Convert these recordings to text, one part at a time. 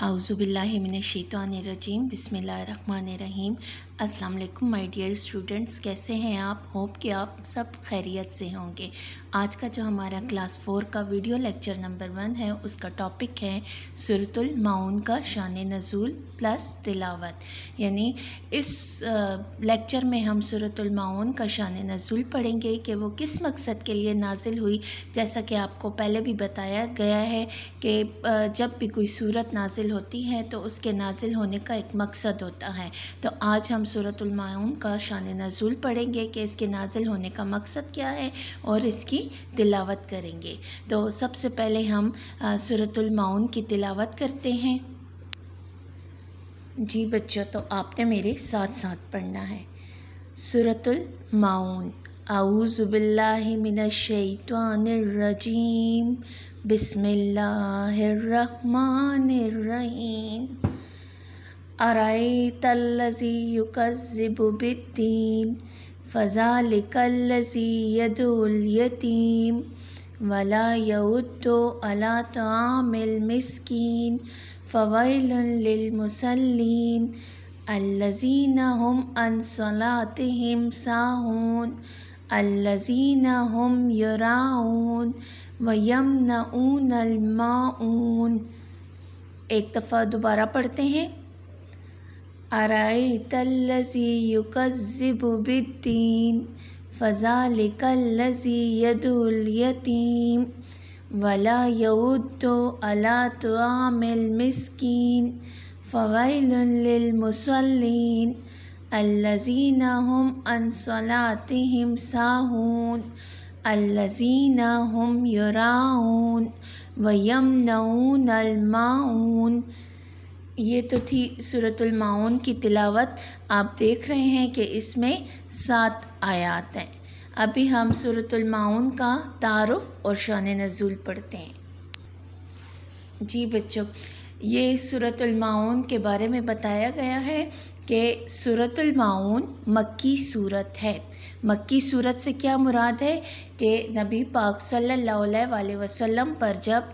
आउज़ुबिल्लाहि मिनश्शैतानिर्रजीम बिस्मिल्लाहिर्रहमानिर्रहीम। अस्सलाम वालेकुम माय डियर स्टूडेंट्स, कैसे हैं आप? होप कि आप सब खैरियत से होंगे। आज का जो हमारा क्लास 4 का वीडियो लेक्चर नंबर 1 है, उसका टॉपिक है सूरतुल माऊन का शान नज़ूल प्लस तिलावत। यानी इस लेक्चर में हम सूरतुल माऊन का शान नज़ूल पढ़ेंगे कि वो किस मकसद के लिए नाजिल हुई। जैसा कि आपको पहले भी बताया गया है कि जब भी कोई सूरत नाजिल होती है तो उसके नाजिल होने का एक मकसद होता है। तो आज हम सूरतुल माऊन का शान नज़ूल पढ़ेंगे कि इसके नाजिल होने का मकसद क्या है और इसकी तिलावत करेंगे। तो सबसे पहले हम सूरतुल माऊन की तिलावत करते हैं। जी बच्चों, तो आपने मेरे साथ साथ पढ़ना है। सूरतुल माऊन। आऊज़ु बिल्लाहि मिनश्शैतानिर्रजीम बिस्मिल्लाहिर्रहमानिर्रहीम। अरायतल्लज़ी युकज़्ज़िबु बिद्दीन फ़ज़ालिकल्लज़ी यदउल यतीम वला यउद्दु अला तआमिल मिस्कीन फ़वैलुन लिलमुसल्लीन अल्लज़ीना हुम अन सलातिहिम साहून अल्लज़ीना हुम युराऊन व यमनऊनल माऊन। एक दफ़ा दोबारा पढ़ते हैं। अरायतल्लज़ी युकज़्ज़िबु बिद्दीन फ़ज़ालिकल्लज़ी यदउल यतीम वला यउद्दु अला तआमिल मिस्कीन फ़वैलुन लिलमुसल्लीन अल्लज़ीना हुम अन सलातिहिम साहून अल्लज़ीना हुम युराऊन व यमनऊनल माऊन। ये तो थी सूरतुल माऊन की तिलावत। आप देख रहे हैं कि इसमें 7 आयात हैं। अभी हम सूरतुल माऊन का तारुफ़ और शान नज़ूल पढ़ते हैं। जी बच्चों, ये सूरतुल माऊन के बारे में बताया गया है कि सूरतुल माऊन मक्की सूरत है। मक्की सूरत से क्या मुराद है कि नबी पाक सल्लल्लाहु अलैहि वसल्लम पर जब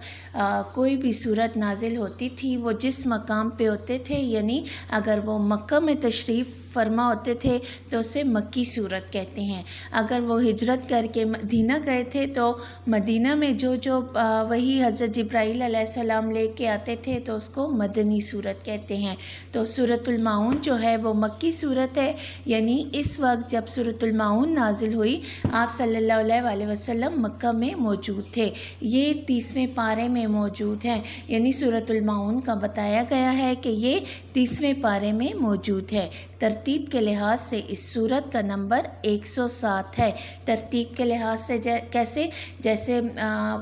कोई भी सूरत नाजिल होती थी, वो जिस मकाम पे होते थे, यानी अगर वो मक्का में तशरीफ़ फ़रमा होते थे तो उसे मक्की सूरत कहते हैं। अगर वो हिजरत करके मदीना गए थे तो मदीना में जो वही हज़रत जिब्राईल अलैहिस्सलाम लेके आते थे तो उसको मदनी सूरत कहते हैं। तो सूरतुल माऊन जो है वो मक्की सूरत है। यानी इस वक्त जब सूरतुल माऊन नाजिल हुई, आप सल्लल्लाहु अलैहि वसल्लम मक्का में मौजूद थे। ये 30वें पारे में मौजूद है। यानी सूरतुल माऊन का बताया गया है कि ये 30वें पारे में मौजूद है। तरतीब के लिहाज से इस सूरत का नंबर 107 है। तरतीब के लिहाज से कैसे? जैसे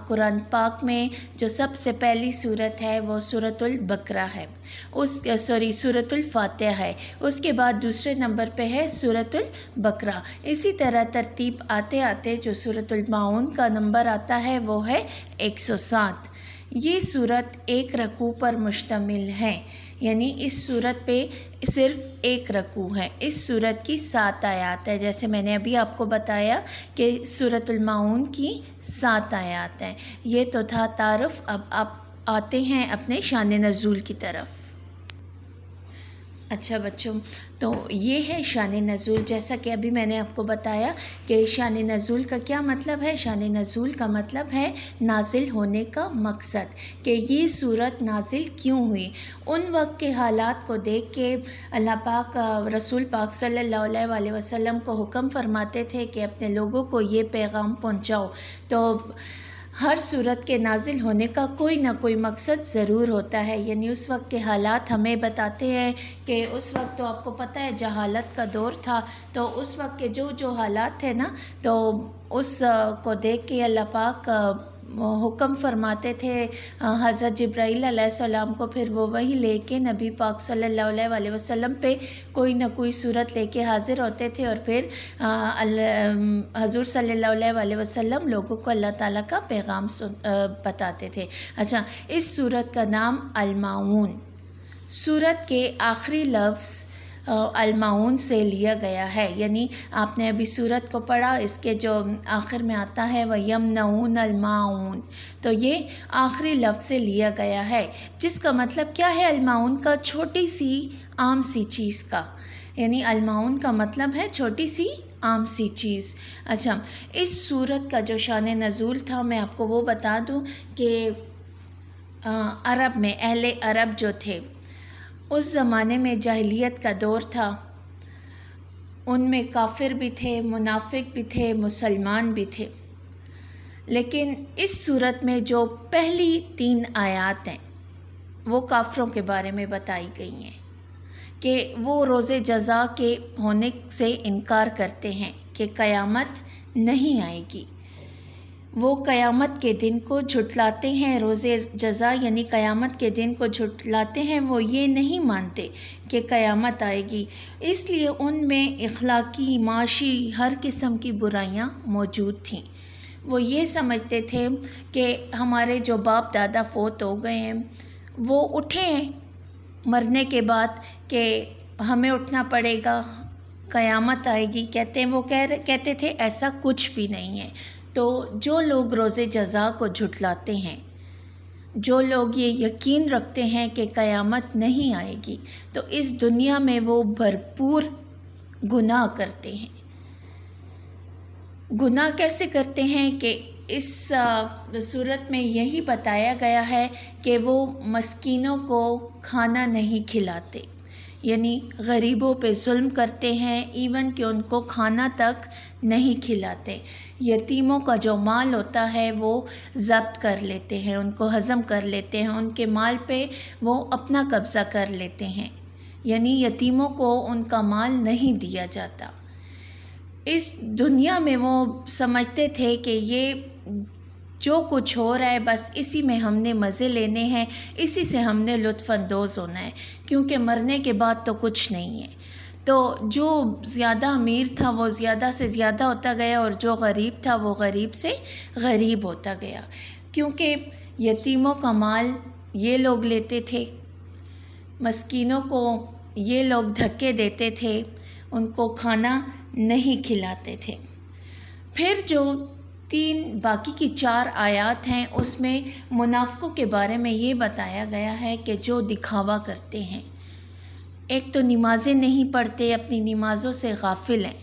कुरान पाक में जो सबसे पहली सूरत है वो सूरतुल बकरा है, सूरतुल फातिहा है। उसके बाद दूसरे नंबर पे है सूरतुल बकरा। इसी तरह तरतीब आते आते जो सूरतुल माऊन का नंबर आता है वो है 107। ये सूरत एक रकू पर मुश्तमिल है। यानी इस सूरत पे सिर्फ़ एक रकू है। इस सूरत की 7 आयात है। जैसे मैंने अभी आपको बताया कि सूरतुल माऊन की 7 आयात हैं। ये तो था तारुफ़। अब आप आते हैं अपने शान नज़ूल की तरफ। अच्छा बच्चों, तो ये है शान नज़ूल। जैसा कि अभी मैंने आपको बताया कि शान नज़ूल का क्या मतलब है। शान नज़ूल का मतलब है नाजिल होने का मकसद, कि ये सूरत नाजिल क्यों हुई। उन वक्त के हालात को देख के अल्लाह पाक रसूल पाक सल्लल्लाहु अलैहि वसल्लम को हुक्म फरमाते थे कि अपने लोगों को ये पैगाम पहुँचाओ। तो हर सूरत के नाजिल होने का कोई ना कोई मकसद ज़रूर होता है। यानी उस वक्त के हालात हमें बताते हैं कि उस वक्त तो आपको पता है जहालत का दौर था, तो उस वक्त के जो हालात थे ना, तो उस को देख के अल्लाह पाक हुक्म फरमाते थे हज़रत जिब्राईल अलैहिस्सलाम को। फिर वो वही लेके नबी पाक सल्लल्लाहु अलैहि वसल्लम पे कोई ना कोई सूरत लेके हाज़िर होते थे और फिर हज़ूर सल्लल्लाहु अलैहि वसल्लम लोगों को अल्लाह ताला का पैगाम बताते थे। अच्छा, इस सूरत का नाम अल माऊन। सूरत के आखिरी लफ्ज़ المعون سے لیا گیا ہے، یعنی آپ نے ابھی سورت کو پڑھا، اس کے جو آخر میں آتا ہے وَيَمْنَعُونَ الْمَاعُونَ، تو یہ آخری لفظ سے لیا گیا ہے، جس کا مطلب کیا ہے المعون کا؟ چھوٹی سی عام سی چیز کا، یعنی المعون کا مطلب ہے چھوٹی سی عام سی چیز۔ اچھا، اس سورت کا جو شان نزول تھا میں آپ کو وہ بتا دوں کہ عرب میں اہل عرب جو تھے اس زمانے میں جاہلیت کا دور تھا، ان میں کافر بھی تھے، منافق بھی تھے، مسلمان بھی تھے، لیکن اس صورت میں جو پہلی 3 آیات ہیں وہ کافروں کے بارے میں بتائی گئی ہیں کہ وہ روز جزا کے ہونے سے انکار کرتے ہیں کہ قیامت نہیں آئے گی، وہ قیامت کے دن کو جھٹلاتے ہیں، روز جزا یعنی قیامت کے دن کو جھٹلاتے ہیں، وہ یہ نہیں مانتے کہ قیامت آئے گی، اس لیے ان میں اخلاقی، معاشی ہر قسم کی برائیاں موجود تھیں۔ وہ یہ سمجھتے تھے کہ ہمارے جو باپ دادا فوت ہو گئے ہیں وہ اٹھے ہیں مرنے کے بعد کہ ہمیں اٹھنا پڑے گا، قیامت آئے گی، کہتے تھے ایسا کچھ بھی نہیں ہے۔ تو جو لوگ روز جزا کو جھٹلاتے ہیں، جو لوگ یہ یقین رکھتے ہیں کہ قیامت نہیں آئے گی، تو اس دنیا میں وہ بھرپور گناہ کرتے ہیں۔ گناہ کیسے کرتے ہیں کہ اس صورت میں یہی بتایا گیا ہے کہ وہ مسکینوں کو کھانا نہیں کھلاتے، یعنی غریبوں پہ ظلم کرتے ہیں، ایون کہ ان کو کھانا تک نہیں کھلاتے، یتیموں کا جو مال ہوتا ہے وہ ضبط کر لیتے ہیں، ان کو ہضم کر لیتے ہیں، ان کے مال پہ وہ اپنا قبضہ کر لیتے ہیں، یعنی یتیموں کو ان کا مال نہیں دیا جاتا۔ اس دنیا میں وہ سمجھتے تھے کہ یہ جو کچھ ہو رہا ہے بس اسی میں ہم نے مزے لینے ہیں، اسی سے ہم نے لطف اندوز ہونا ہے، کیونکہ مرنے کے بعد تو کچھ نہیں ہے۔ تو جو زیادہ امیر تھا وہ زیادہ سے زیادہ ہوتا گیا، اور جو غریب تھا وہ غریب سے غریب ہوتا گیا، کیونکہ یتیموں کا مال یہ لوگ لیتے تھے، مسکینوں کو یہ لوگ دھکے دیتے تھے، ان کو کھانا نہیں کھلاتے تھے۔ پھر جو باقی کی 4 آیات ہیں اس میں منافقوں کے بارے میں یہ بتایا گیا ہے کہ جو دکھاوا کرتے ہیں، ایک تو نمازیں نہیں پڑھتے، اپنی نمازوں سے غافل ہیں،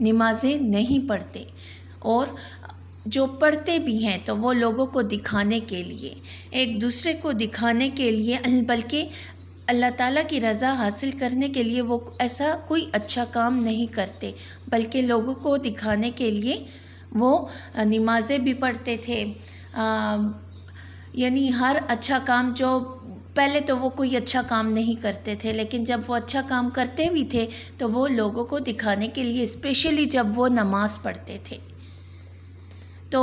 نمازیں نہیں پڑھتے، اور جو پڑھتے بھی ہیں تو وہ لوگوں کو دکھانے کے لیے، ایک دوسرے کو دکھانے کے لیے، بلکہ اللہ تعالیٰ کی رضا حاصل کرنے کے لیے وہ ایسا کوئی اچھا کام نہیں کرتے، بلکہ لوگوں کو دکھانے کے لیے وہ نمازیں بھی پڑھتے تھے، یعنی ہر اچھا کام جو پہلے تو وہ کوئی اچھا کام نہیں کرتے تھے، لیکن جب وہ اچھا کام کرتے بھی تھے تو وہ لوگوں کو دکھانے کے لیے، اسپیشلی جب وہ نماز پڑھتے تھے۔ تو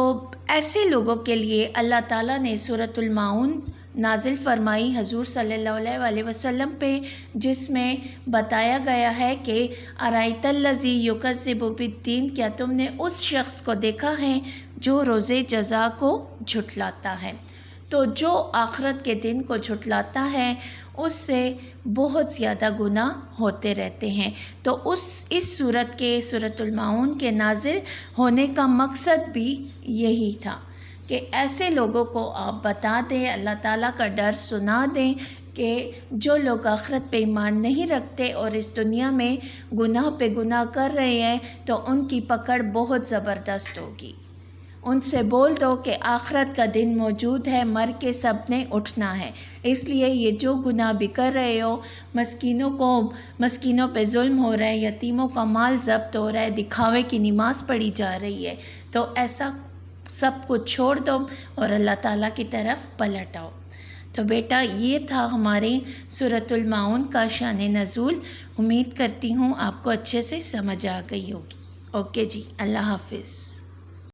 ایسے لوگوں کے لیے اللہ تعالیٰ نے سورۃ المعون نازل فرمائی حضور صلی اللہ علیہ وسلم پہ، جس میں بتایا گیا ہے کہ ارائیت الذی یکذب بالدین، کیا تم نے اس شخص کو دیکھا ہے جو روز جزا کو جھٹلاتا ہے؟ تو جو آخرت کے دن کو جھٹلاتا ہے اس سے بہت زیادہ گناہ ہوتے رہتے ہیں۔ تو اس سورت کے، سورۃ المعون کے نازل ہونے کا مقصد بھی یہی تھا کہ ایسے لوگوں کو آپ بتا دیں، اللہ تعالیٰ کا ڈر سنا دیں کہ جو لوگ آخرت پہ ایمان نہیں رکھتے اور اس دنیا میں گناہ پہ گناہ کر رہے ہیں تو ان کی پکڑ بہت زبردست ہوگی۔ ان سے بول دو کہ آخرت کا دن موجود ہے، مر کے سب نے اٹھنا ہے، اس لیے یہ جو گناہ بھی کر رہے ہو، مسکینوں پہ ظلم ہو رہا ہے، یتیموں کا مال ضبط ہو رہا ہے، دکھاوے کی نماز پڑھی جا رہی ہے، تو ایسا سب کچھ چھوڑ دو اور اللہ تعالیٰ کی طرف پلٹ آؤ۔ تو بیٹا یہ تھا ہماری سورۃ المعون کا شان نزول۔ امید کرتی ہوں آپ کو اچھے سے سمجھ آ گئی ہوگی۔ اوکے جی، اللہ حافظ۔